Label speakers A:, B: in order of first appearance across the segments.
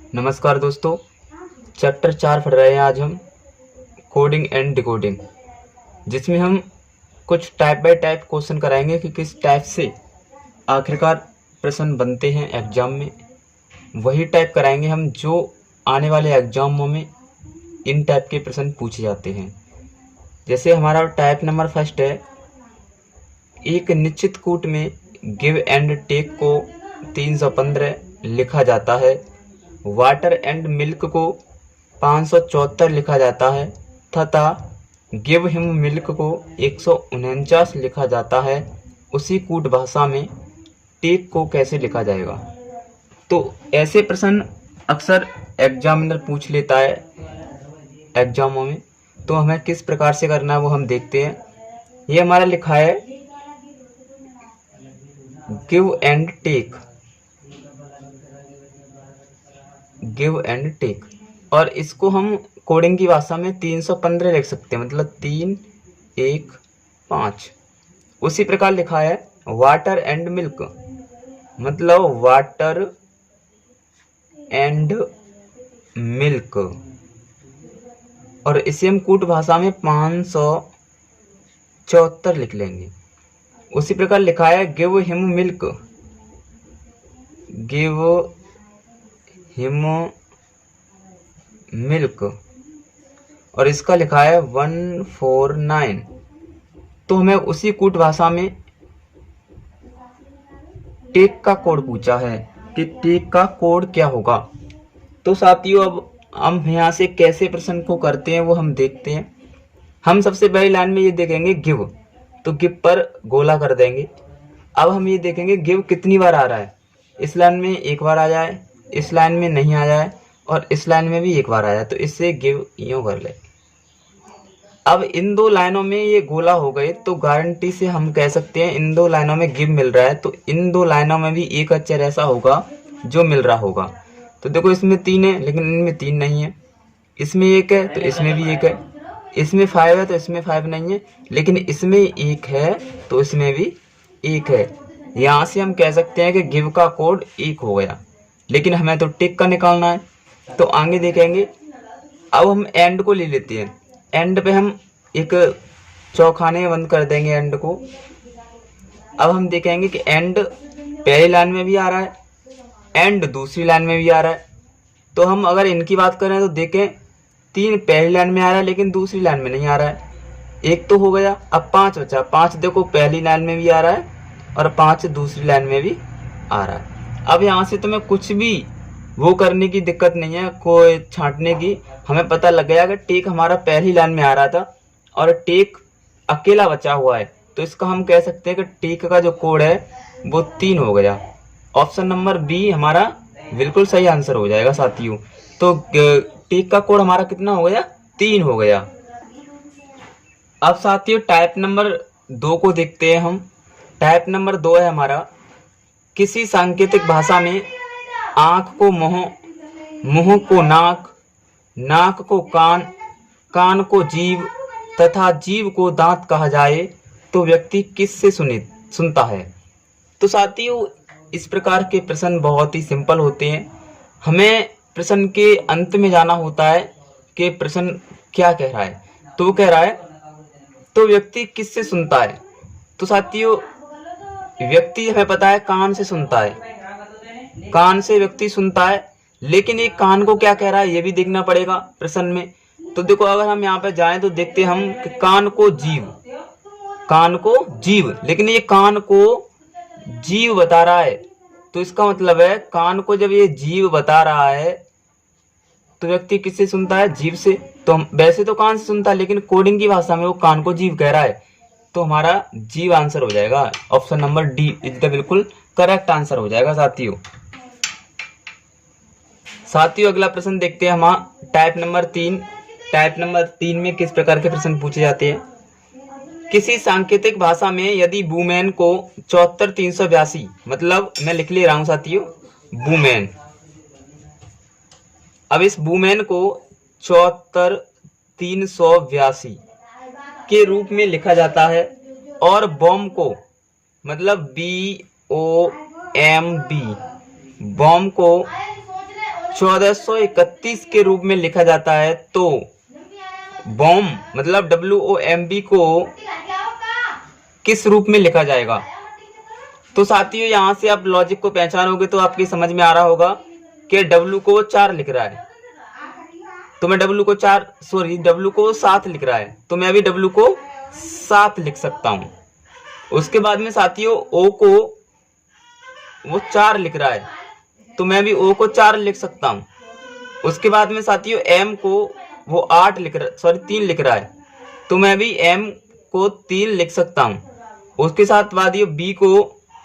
A: नमस्कार दोस्तों, चैप्टर 4 पढ़ रहे हैं आज हम कोडिंग एंड डिकोडिंग, जिसमें हम कुछ टाइप बाय टाइप क्वेश्चन कराएंगे कि किस टाइप से आखिरकार प्रश्न बनते हैं एग्जाम में। वही टाइप कराएंगे हम जो आने वाले एग्जामों में इन टाइप के प्रश्न पूछे जाते हैं। जैसे हमारा टाइप नंबर फर्स्ट है, एक निश्चित कूट में गिव एंड टेक को 315 लिखा जाता है, वाटर एंड मिल्क को 574 लिखा जाता है तथा गिव हिम मिल्क को 149 लिखा जाता है। उसी कूट भाषा में टेक को कैसे लिखा जाएगा? तो ऐसे प्रश्न अक्सर एग्जामिनर पूछ लेता है एग्जामों में, तो हमें किस प्रकार से करना है वो हम देखते हैं। ये हमारा लिखा है give and take, give and take, और इसको हम कोडिंग की भाषा में 315 लिख सकते हैं, मतलब 3 1 5। उसी प्रकार लिखा है वाटर एंड मिल्क, मतलब वाटर एंड मिल्क, और इसे हम कूट भाषा में 574 लिख लेंगे। उसी प्रकार लिखा है give him milk, give him milk, और इसका लिखा है 149। तो हमें उसी कूट भाषा में टेक का कोड पूछा है कि टेक का कोड क्या होगा। तो साथियों, अब हम यहाँ से कैसे प्रश्न को करते हैं वो हम देखते हैं। हम सबसे पहली लाइन में ये देखेंगे गिव, तो गिव पर गोला कर देंगे। अब हम ये देखेंगे गिव कितनी बार आ रहा है। इस लाइन में एक बार आ जाए, इस लाइन में नहीं आ जाए, और इस लाइन में भी एक बार आ जाए, तो इससे गिव यूं कर ले। अब इन दो लाइनों में ये गोला हो गए, तो गारंटी से हम कह सकते हैं इन दो लाइनों में गिव मिल रहा है, तो इन दो लाइनों में भी एक अक्षर ऐसा होगा जो मिल रहा होगा। तो देखो, इसमें 3 है लेकिन इनमें 3 नहीं है, इसमें 1 है तो इसमें भी 1 है, इसमें 5 है तो इसमें 5 नहीं है, लेकिन इसमें 1 है तो इसमें भी 1 है। यहाँ से हम कह सकते हैं कि गिव का कोड 1 हो गया, लेकिन हमें तो टिक का निकालना है, तो आगे देखेंगे। अब हम एंड को ले लेते हैं। एंड पे हम एक चौखाने में बंद कर देंगे एंड को। अब हम देखेंगे कि एंड पहली लाइन में भी आ रहा है, एंड दूसरी लाइन में भी आ रहा है। तो हम अगर इनकी बात करें तो देखें, 3 पहली लाइन में आ रहा है लेकिन दूसरी लाइन में नहीं आ रहा है, 1 तो हो गया। अब 5 बचा। 5 देखो पहली लाइन में भी आ रहा है और 5 दूसरी लाइन में भी आ रहा है। अब यहाँ से तुम्हें कुछ भी वो करने की दिक्कत नहीं है, कोई छांटने की। हमें पता लग गया कि टेक हमारा पहली लाइन में आ रहा था और टेक अकेला बचा हुआ है, तो इसका हम कह सकते हैं कि टेक का जो कोड है वो 3 हो गया। ऑप्शन नंबर बी हमारा बिल्कुल सही आंसर हो जाएगा साथियों। तो टेक का कोड हमारा कितना हो गया? 3 हो गया। अब साथियों टाइप नंबर 2 को देखते हैं हम। टाइप नंबर 2 है हमारा, किसी सांकेतिक भाषा में आंख को मुंह, मुंह को नाक, नाक को कान, कान को जीभ तथा जीभ को दांत कहा जाए तो व्यक्ति किससे सुनता है? तो साथियों, इस प्रकार के प्रश्न बहुत ही सिंपल होते हैं। हमें प्रश्न के अंत में जाना होता है कि प्रश्न क्या कह रहा है। तो वो कह रहा है तो व्यक्ति किससे सुनता है? तो साथियों, व्यक्ति हमें पता है कान से सुनता है, कान से व्यक्ति सुनता है, लेकिन एक कान को क्या कह रहा है ये भी देखना पड़ेगा प्रश्न में। तो देखो, अगर हम यहाँ पे जाएं तो देखते हम कि कान को जीव, कान को जीव, लेकिन ये कान को जीव बता रहा है, तो इसका मतलब है कान को जब ये जीव बता रहा है तो व्यक्ति किससे सुनता है? जीव से। तो वैसे तो कान से सुनता है, लेकिन कोडिंग की भाषा में वो कान को जीव कह रहा है, तो हमारा जीव आंसर हो जाएगा। Option number D is the बिल्कुल करेक्ट आंसर हो जाएगा साथियों। साथियों, अगला प्रश्न देखते हैं हम टाइप नंबर 3। टाइप नंबर 3 में किस प्रकार के प्रश्न पूछे जाते हैं? किसी सांकेतिक भाषा में यदि वुमेन को 74,382, मतलब मैं लिख ले रहा हूं साथियों वुमेन। अब इस वुमेन को 74,382 के रूप में लिखा जाता है, और बॉम्ब को, मतलब BOMB, बॉम्ब को 1431 के रूप में लिखा जाता है तो बॉम्ब मतलब WOMB को किस रूप में लिखा जाएगा? तो साथियों यहाँ से आप लॉजिक को पहचानोगे तो आपकी समझ में आ रहा होगा कि W को 4 लिख रहा है तो मैं W को 7 लिख रहा है तो मैं अभी W को 7 लिख सकता हूँ। उसके बाद में साथियों O को वो 4 लिख रहा है तो मैं भी O को 4 लिख सकता हूँ। उसके बाद में साथियों M को वो 3 लिख रहा है तो मैं भी M को 3 लिख सकता हूँ। उसके साथ वादियों B को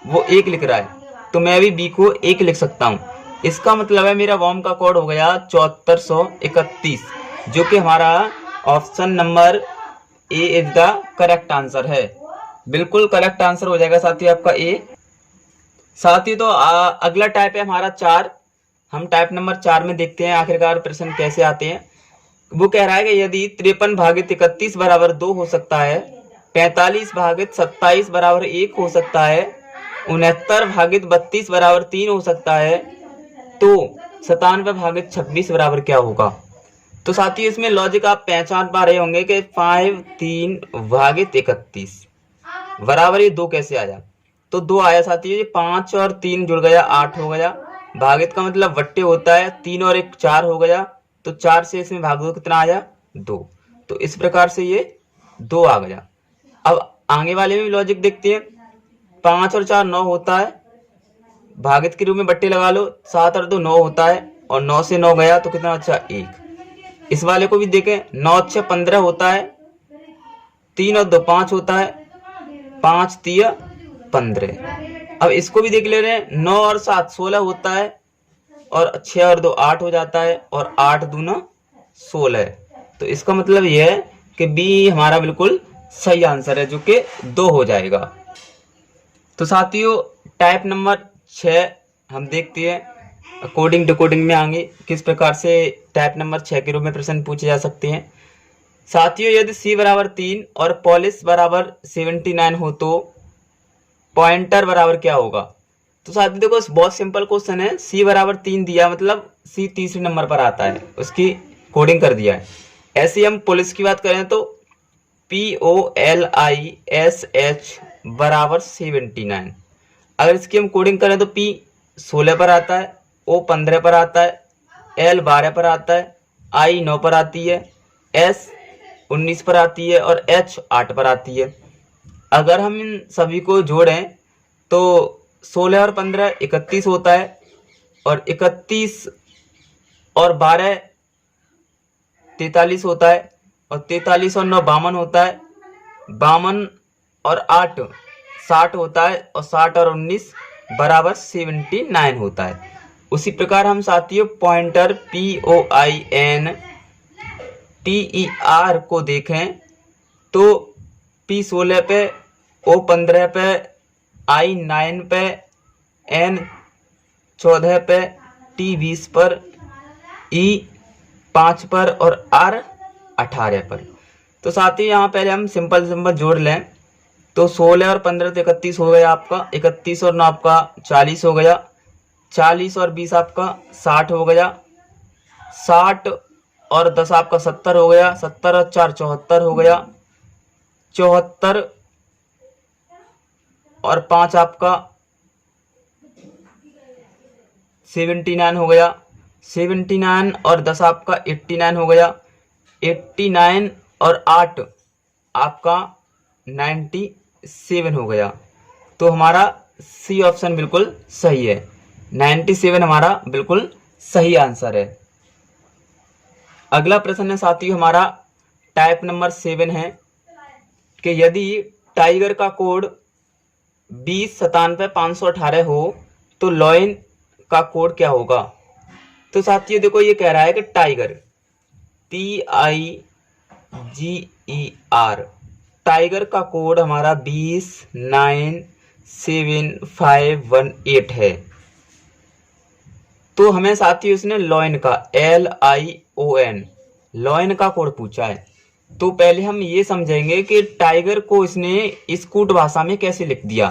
A: वो 1 लिख रहा है तो मैं भी B को 1 लिख सकता हूँ। इसका मतलब है मेरा वॉर्म का कोड हो गया 7431 जो कि हमारा option number A is the correct answer है। बिल्कुल करेक्ट आंसर हो जाएगा साथियों आपका ए। साथियों तो अगला टाइप है हमारा 4। हम टाइप नंबर 4 में देखते हैं आखिरकार प्रश्न कैसे आते हैं। वो कह रहा है कि यदि 53 भागित 31 बराबर 2 हो सकता है, 45 भागित 27 बराबर 1 हो सकता है, 69 भागित 32 बराबर 3 हो सकता है, तो 97 भागित 26 बराबर क्या होगा? तो साथियों इसमें लॉजिक आप पहचान पा रहे होंगे कि 3 भागित 31 बराबर ये 2 कैसे आया? तो 2 आया साथियों, ये 5 और 3 जुड़ गया 8 हो गया। भागित का मतलब वट्टे होता है, 3 और 1 4 हो गया, तो 4 से इसमें भाग दो कितना आया? 2। तो इस प्रकार से ये 2 आ गया। अब आगे वाले में भी लॉजिक देखते हैं। 5 और 4 9 होता है, भागित के रूप में बट्टे लगा लो, 7 और 2 9 होता है और 9 से 9 गया तो कितना अच्छा 1। इस वाले को भी देखें, 9 अच्छा 15 होता है, 3 और 2 5 होता है, 5 3 15। अब इसको भी देख ले रहे हैं, 9 और 7 16 होता है और 6 और 2 8 हो जाता है और 8 दूना 16। तो इसका मतलब यह है कि बी हमारा बिल्कुल सही आंसर है जो कि 2 हो जाएगा। तो साथियों टाइप नंबर 6 हम देखते हैं अकॉर्डिंग डिकोडिंग में आगे किस प्रकार से टाइप नंबर 6 के रूप में प्रश्न पूछे जा सकते हैं। साथियों यदि C बराबर 3 और पॉलिश बराबर 79 हो तो पॉइंटर बराबर क्या होगा? तो साथियों देखो बहुत सिंपल क्वेश्चन है। C बराबर 3 दिया मतलब C तीसरे नंबर पर आता है, उसकी कोडिंग कर दिया है। ऐसे हम पॉलिश की बात करें तो POLISH बराबर 79। अगर इसकी हम कोडिंग करें तो P 16 पर आता है, O 15 पर आता है, L 12 पर आता है, I 9 पर आती है, S 19 पर आती है और H 8 पर आती है। अगर हम इन सभी को जोड़ें तो 16 और 15 31 होता है और 31 और 12 43 होता है और 43 और 9 52 होता है, 52 और 8 60 होता है और 60 और 19 बराबर 79 होता है। उसी प्रकार हम साथियों पॉइंटर POINTER को देखें तो P 16 पे, O 15 पे, I 9 पे, N 14 पे, T 20 पर, E 5 पर और R 18 पर। तो साथियों यहाँ पहले हम सिंपल जोड़ लें तो 16 और 15 तो 31 हो गया आपका, 31 और 9 आपका 40 हो गया, 40 और 20 आपका 60 हो गया, 60 और 10 आपका 70 हो गया, 70 और 4 74 हो गया, 74 और 5 आपका 79 हो गया, 79 और 10 आपका 89 हो गया, 89 और 8 आपका 97 हो गया। तो हमारा सी ऑप्शन बिल्कुल सही है, 97 हमारा बिल्कुल सही आंसर है। अगला प्रश्न है साथियों हमारा टाइप नंबर 7 है कि यदि टाइगर का कोड 2097 हो तो लॉयन का कोड क्या होगा? तो साथियों देखो ये कह रहा है कि टाइगर TIGER टाइगर का कोड हमारा 2097518 है। तो हमें साथियों इसने लॉयन का LION लॉयन का कोड पूछा है। तो पहले हम ये समझेंगे कि टाइगर को इसने स्कूट भाषा में कैसे लिख दिया।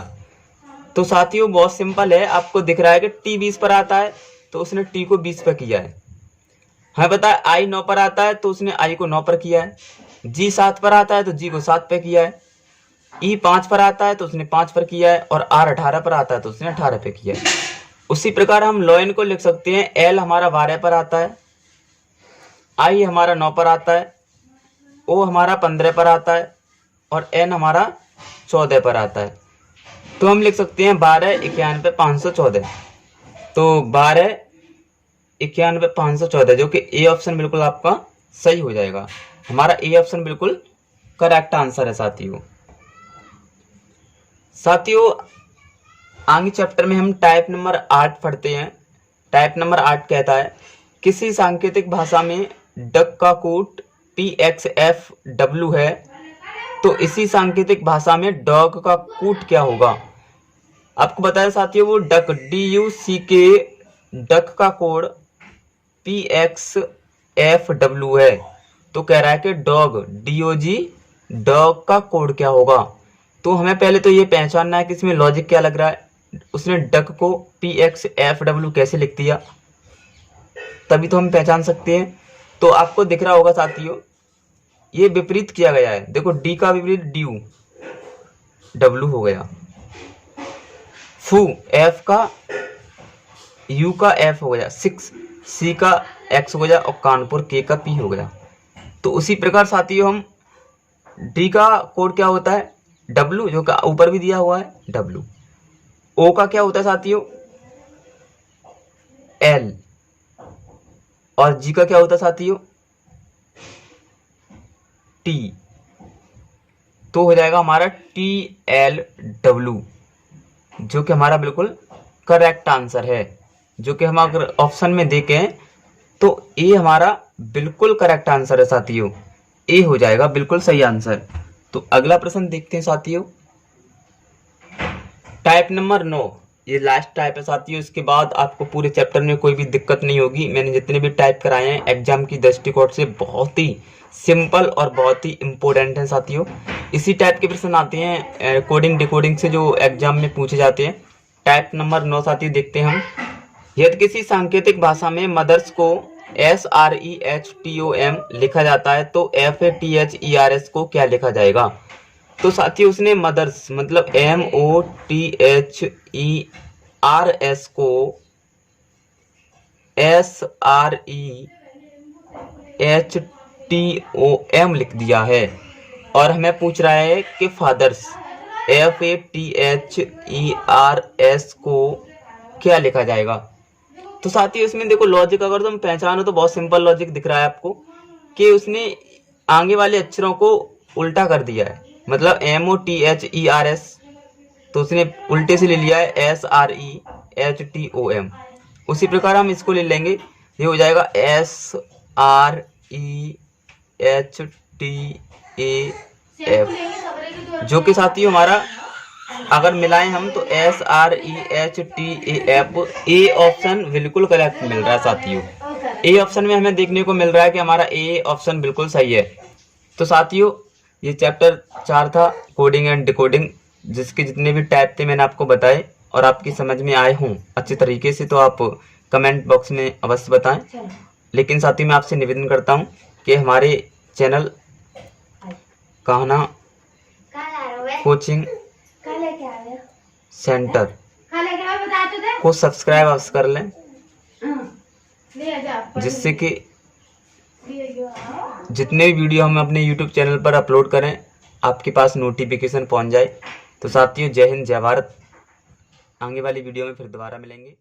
A: तो साथियों बहुत सिंपल है, आपको दिख रहा है कि T 20 पर आता है तो उसने टी को 20 पे किया है। हमें पता है आई 9 पर आता है तो उसने आई को 9 पर किया है। जी 7 पर आता है तो जी को 7 पे किया है। ई 5 पर आता है तो उसने 5 पर किया है। और आर 18 पर आता है तो उसने 18 पे किया है। उसी प्रकार हम लॉइन को लिख सकते हैं। एल हमारा 12 पर आता है, आई हमारा 9 पर आता है, ओ हमारा 15 पर आता है और एन हमारा 14 पर आता है। तो हम लिख सकते हैं 12 91 514। तो 12 91 514 जो कि ए ऑप्शन बिल्कुल आपका सही हो जाएगा। हमारा ए ऑप्शन बिल्कुल करेक्ट आंसर है साथियों। आगे चैप्टर में हम टाइप नंबर 8 पढ़ते हैं। टाइप नंबर 8 कहता है किसी सांकेतिक भाषा में डक का कोड PXFW है तो इसी सांकेतिक भाषा में डॉग का कोड क्या होगा। आपको बताया साथियों वो डक DUCK डक का कोड PXFW है। तो कह रहा है कि डॉग DOG डॉग का कोड क्या होगा। तो हमें पहले तो ये पहचानना है कि इसमें लॉजिक क्या लग रहा है। उसने डक को PXFW कैसे लिख दिया, तभी तो हम पहचान सकते हैं। तो आपको दिख रहा होगा साथियों ये विपरीत किया गया है। देखो डी का विपरीत ड्यू W हो गया, फू F का U का F हो गया, 6 C का X हो गया और कानपुर K का P हो गया। तो उसी प्रकार साथियों हम डी का कोड क्या होता है W, जो का ऊपर भी दिया हुआ है W। ओ का क्या होता है साथियों L और जी का क्या होता है साथियों T। तो हो जाएगा हमारा TLW जो कि हमारा बिल्कुल करेक्ट आंसर है। जो कि हम अगर ऑप्शन में देखें तो ए हमारा बिल्कुल करेक्ट आंसर है साथियों। ए हो जाएगा बिल्कुल सही आंसर। तो अगला प्रश्न देखते हैं साथियों। टाइप नंबर 9 ये लास्ट टाइप है साथियों। इसके बाद आपको पूरे चैप्टर में कोई भी दिक्कत नहीं होगी। मैंने जितने भी टाइप कराए हैं एग्जाम की दृष्टिकोण से बहुत ही सिंपल और बहुत ही इंपॉर्टेंट है साथियों। इसी टाइप के प्रश्न आते हैं कोडिंग डिकोडिंग से जो एग्जाम में पूछे जाते हैं। टाइप नंबर 9 साथियों देखते हैं हम। यदि किसी सांकेतिक भाषा में मदर्स को SREHTOM लिखा जाता है तो FATHERS को क्या लिखा जाएगा। तो साथियों उसने मदर्स मतलब MOTHERS को SREHTOM लिख दिया है। और हमें पूछ रहा है कि फादर्स FATHERS को क्या लिखा जाएगा। तो साथियों इसमें देखो लॉजिक अगर तुम पहचानो तो बहुत सिंपल लॉजिक दिख रहा है आपको कि उसने आगे वाले अक्षरों को उल्टा कर दिया है। मतलब MOTHERS तो उसने उल्टे से ले लिया है SREHTOM। उसी प्रकार हम इसको ले लेंगे, ये हो जाएगा SREHTAF जो कि साथियों हमारा अगर मिलाएं हम तो SREHTAF। ए ऑप्शन बिल्कुल करेक्ट मिल रहा है साथियों। ए ऑप्शन में हमें देखने को मिल रहा है कि हमारा ए ऑप्शन बिल्कुल सही है। तो साथियों ये चैप्टर 4 था कोडिंग एंड डिकोडिंग, जिसके जितने भी टाइप थे मैंने आपको बताए और आपकी समझ में आए हों अच्छे तरीके से तो आप कमेंट बॉक्स में अवश्य बताएं। लेकिन साथियों मैं आपसे निवेदन करता हूं कि हमारे चैनल कहना कोचिंग सेंटर को सब्सक्राइब अवश्य कर लें, जिससे कि जितने भी वीडियो हम अपने YouTube चैनल पर अपलोड करें आपके पास नोटिफिकेशन पहुंच जाए। तो साथियों जय हिंद जय भारत। आगे वाली वीडियो में फिर दोबारा मिलेंगे।